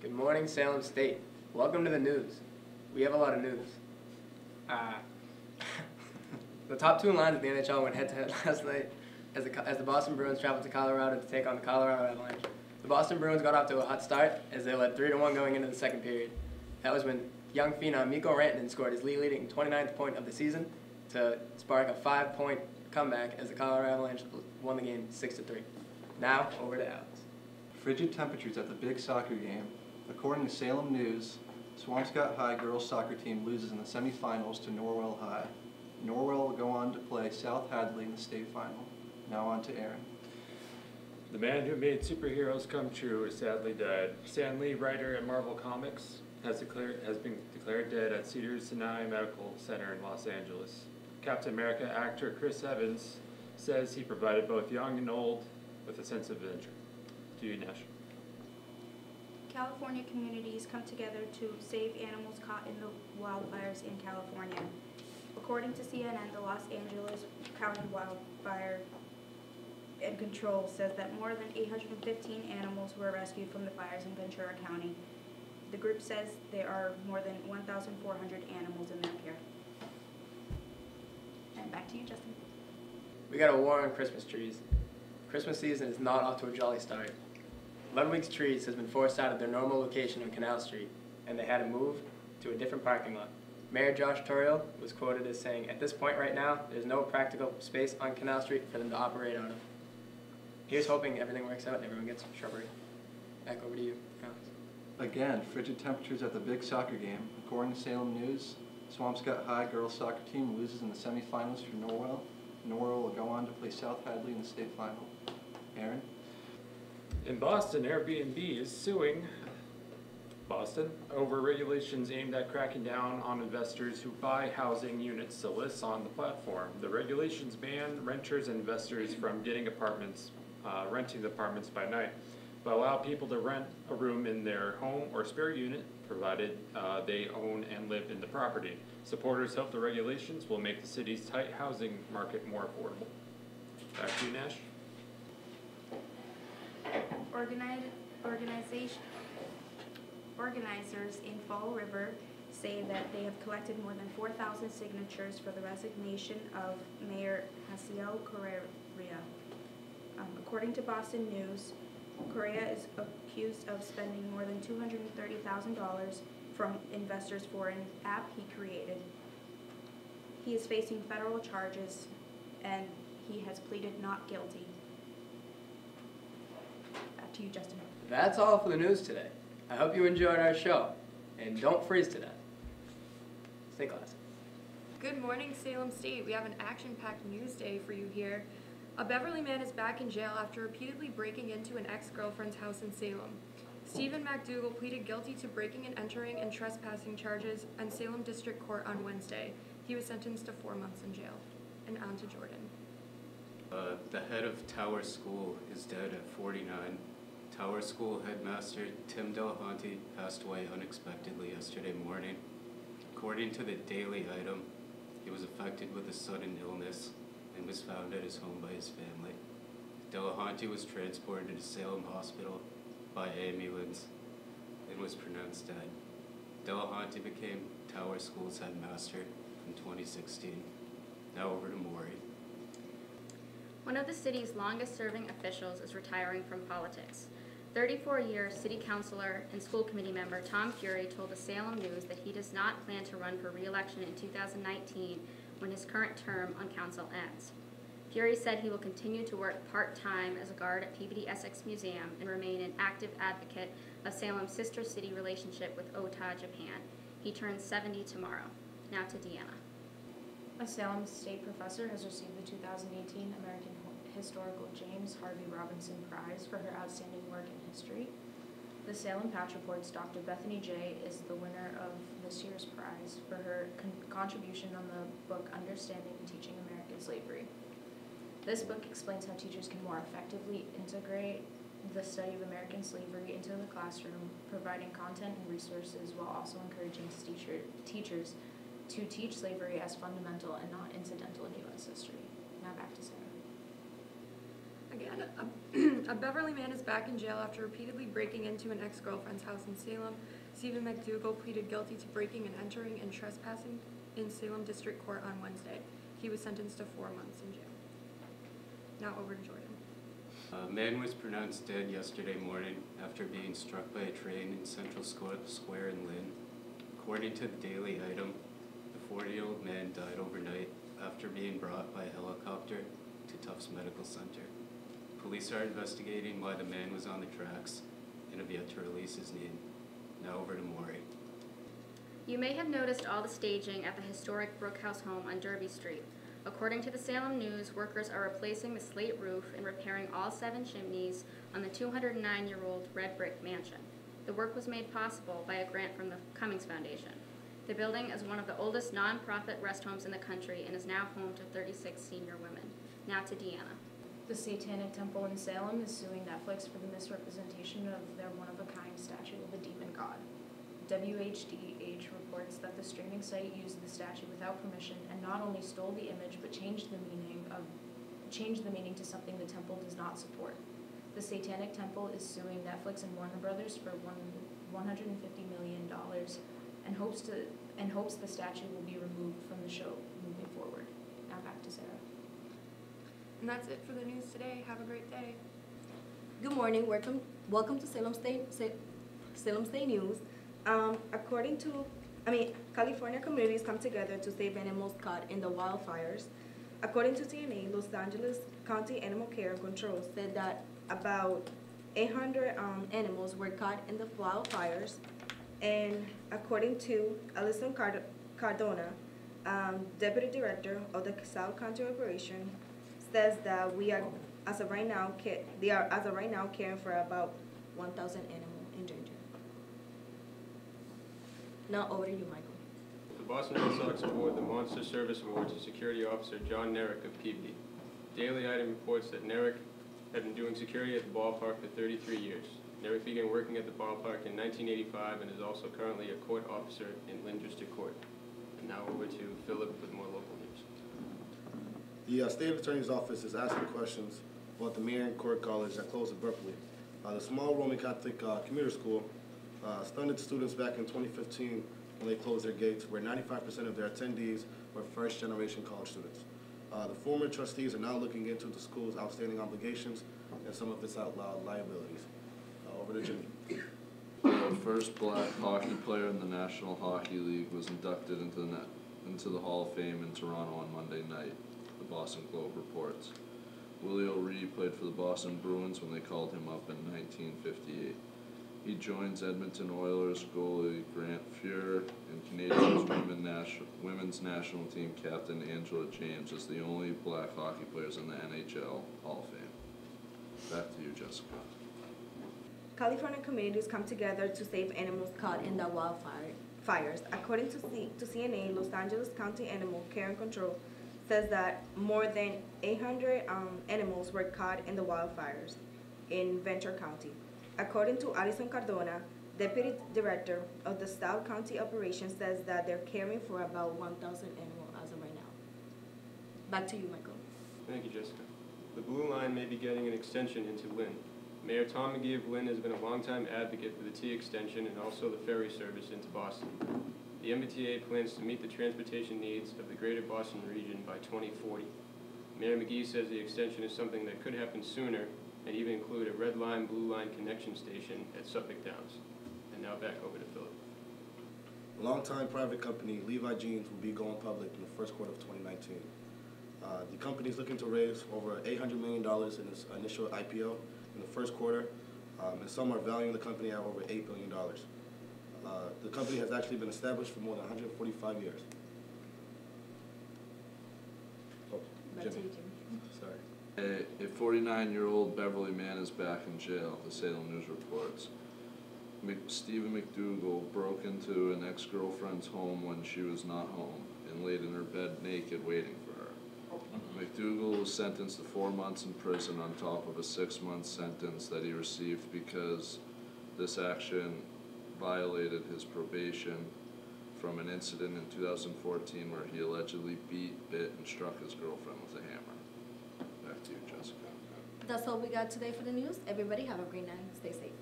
Good morning, Salem State. Welcome to the news. We have a lot of news. The top two lines of the NHL went head-to-head last night as the Boston Bruins traveled to Colorado to take on the Colorado Avalanche. The Boston Bruins got off to a hot start as they led 3-1 going into the second period. That was when young phenom Mikko Rantanen scored his league-leading 29th point of the season to spark a 5-point comeback as the Colorado Avalanche won the game 6-3. Now, over to Alex. Frigid temperatures at the big soccer game. According to Salem News, Swampscott High girls soccer team loses in the semifinals to Norwell High. Norwell will go on to play South Hadley in the state final. Now on to Aaron. The man who made superheroes come true is sadly dead. Stan Lee, writer at Marvel Comics, has been declared dead at Cedars-Sinai Medical Center in Los Angeles. Captain America actor Chris Evans says he provided both young and old with a sense of adventure. To you, Nash. California communities come together to save animals caught in the wildfires in California. According to CNN, the Los Angeles County Wildfire and Control says that more than 815 animals were rescued from the fires in Ventura County. The group says there are more than 1,400 animals in their care. And back to you, Justin. We got a war on Christmas trees. Christmas season is not off to a jolly start. Ludwig's Trees has been forced out of their normal location on Canal Street, and they had to move to a different parking lot. Mayor Josh Torrio was quoted as saying, "At this point right now, there's no practical space on Canal Street for them to operate out of." Here's hoping everything works out and everyone gets shrubbery. Back over to you, Alex. Again, frigid temperatures at the big soccer game. According to Salem News, Swampscott High girls soccer team loses in the semifinals to Norwell. Norwell will go on to play South Hadley in the state final. Aaron? In Boston, Airbnb is suing Boston over regulations aimed at cracking down on investors who buy housing units to list on the platform. The regulations ban renters and investors from getting renting apartments by night, but allow people to rent a room in their home or spare unit, provided they own and live in the property. Supporters hope the regulations will make the city's tight housing market more affordable. Back to you, Nash. Organizers in Fall River say that they have collected more than 4,000 signatures for the resignation of Mayor Hasiel Correa. According to Boston News, Correa is accused of spending more than $230,000 from investors for an app he created. He is facing federal charges, and he has pleaded not guilty. Back to you, Justin. That's all for the news today. I hope you enjoyed our show, and don't freeze to death. Stay classy. Good morning, Salem State. We have an action-packed news day for you here. A Beverly man is back in jail after repeatedly breaking into an ex-girlfriend's house in Salem. Stephen McDougal pleaded guilty to breaking and entering and trespassing charges in Salem District Court on Wednesday. He was sentenced to 4 months in jail. And on to Jordan. The head of Tower School is dead at 49. Tower School headmaster Tim Delahunty passed away unexpectedly yesterday morning. According to the Daily Item, he was affected with a sudden illness and was found at his home by his family. Delahunty was transported to Salem Hospital by ambulance and was pronounced dead. Delahunty became Tower School's headmaster in 2016. Now over to Maury. One of the city's longest-serving officials is retiring from politics. 34-year city councilor and school committee member Tom Fury told the Salem News that he does not plan to run for re-election in 2019 when his current term on council ends. Fury said he will continue to work part-time as a guard at Peabody Essex Museum and remain an active advocate of Salem's sister city relationship with Ota, Japan. He turns 70 tomorrow. Now to Deanna. A Salem State professor has received the 2018 American Historical James Harvey Robinson Prize for her outstanding work in history. The Salem Patch Report's Dr. Bethany J. is the winner of this year's prize for her contribution on the book Understanding and Teaching American Slavery. This book explains how teachers can more effectively integrate the study of American slavery into the classroom, providing content and resources while also encouraging teachers to teach slavery as fundamental and not incidental in U.S. history. Now back to Sarah. Again, A Beverly man is back in jail after repeatedly breaking into an ex-girlfriend's house in Salem. Stephen McDougal pleaded guilty to breaking and entering and trespassing in Salem District Court on Wednesday. He was sentenced to 4 months in jail. Now over to Jordan. A man was pronounced dead yesterday morning after being struck by a train in Central Square in Lynn. According to the Daily Item, the 40-year-old man died overnight after being brought by a helicopter to Tufts Medical Center. Police are investigating why the man was on the tracks and have yet to release his name. Now over to Maury. You may have noticed all the staging at the historic Brookhouse home on Derby Street. According to the Salem News, workers are replacing the slate roof and repairing all 7 chimneys on the 209-year-old red brick mansion. The work was made possible by a grant from the Cummings Foundation. The building is one of the oldest nonprofit rest homes in the country and is now home to 36 senior women. Now to Deanna. The Satanic Temple in Salem is suing Netflix for the misrepresentation of their one-of-a-kind statue of a demon god. WHDH reports that the streaming site used the statue without permission and not only stole the image but changed the meaning to something the temple does not support. The Satanic Temple is suing Netflix and Warner Brothers for $150 million and hopes the statue will be removed from the show moving forward. Now back to Sarah. And that's it for the news today. Have a great day. Good morning. Welcome to Salem State News. California communities come together to save animals caught in the wildfires. According to CNA, Los Angeles County Animal Care and Control said that about 800 animals were caught in the wildfires. And according to Alison Cardona, Deputy Director of the South County Operation, says that they are as of right now caring for about 1,000 animals in danger. Now over to you, Michael. The Boston Red Sox award the Monster Service Award to Security Officer John Nerrick of Peabody. Daily Item reports that Nerrick had been doing security at the ballpark for 33 years. Nerrick began working at the ballpark in 1985 and is also currently a court officer in Lynn District Court. And now over to Philip with more local news. The State Attorney's Office is asking questions about the Marian Court College that closed abruptly. The small Roman Catholic commuter school stunned students back in 2015 when they closed their gates, where 95% of their attendees were first-generation college students. The former trustees are now looking into the school's outstanding obligations and some of its liabilities. Over to Jimmy. The first black hockey player in the National Hockey League was inducted into the Hall of Fame in Toronto on Monday night, the Boston Globe reports. Willie O'Ree played for the Boston Bruins when they called him up in 1958. He joins Edmonton Oilers goalie Grant Fuhr and Canadians women's national team captain Angela James as the only black hockey players in the NHL Hall of Fame. Back to you, Jessica. California communities come together to save animals caught in the wildfires. According to CNA, Los Angeles County Animal Care and Control says that more than 800 animals were caught in the wildfires in Ventura County. According to Alison Cardona, Deputy Director of the South County Operations, says that they're caring for about 1,000 animals as of right now. Back to you, Michael. Thank you, Jessica. The Blue Line may be getting an extension into Lynn. Mayor Tom McGee of Lynn has been a longtime advocate for the T extension and also the ferry service into Boston. The MBTA plans to meet the transportation needs of the greater Boston region by 2040. Mayor McGee says the extension is something that could happen sooner and even include a red line, blue line connection station at Suffolk Downs. And now back over to Philip. A longtime private company, Levi Jeans, will be going public in the first quarter of 2019. The company is looking to raise over $800 million in its initial IPO in the first quarter, and some are valuing the company at over $8 billion. The company has actually been established for more than 145 years. Oh, Jimmy. Sorry. A 49-year-old Beverly man is back in jail, the Salem News reports. Stephen McDougal broke into an ex-girlfriend's home when she was not home and laid in her bed naked waiting for her. McDougal was sentenced to 4 months in prison on top of a 6-month sentence that he received because this action violated his probation from an incident in 2014 where he allegedly beat, bit, and struck his girlfriend with a hammer. Back to you, Jessica. That's all we got today for the news. Everybody have a great night. Stay safe.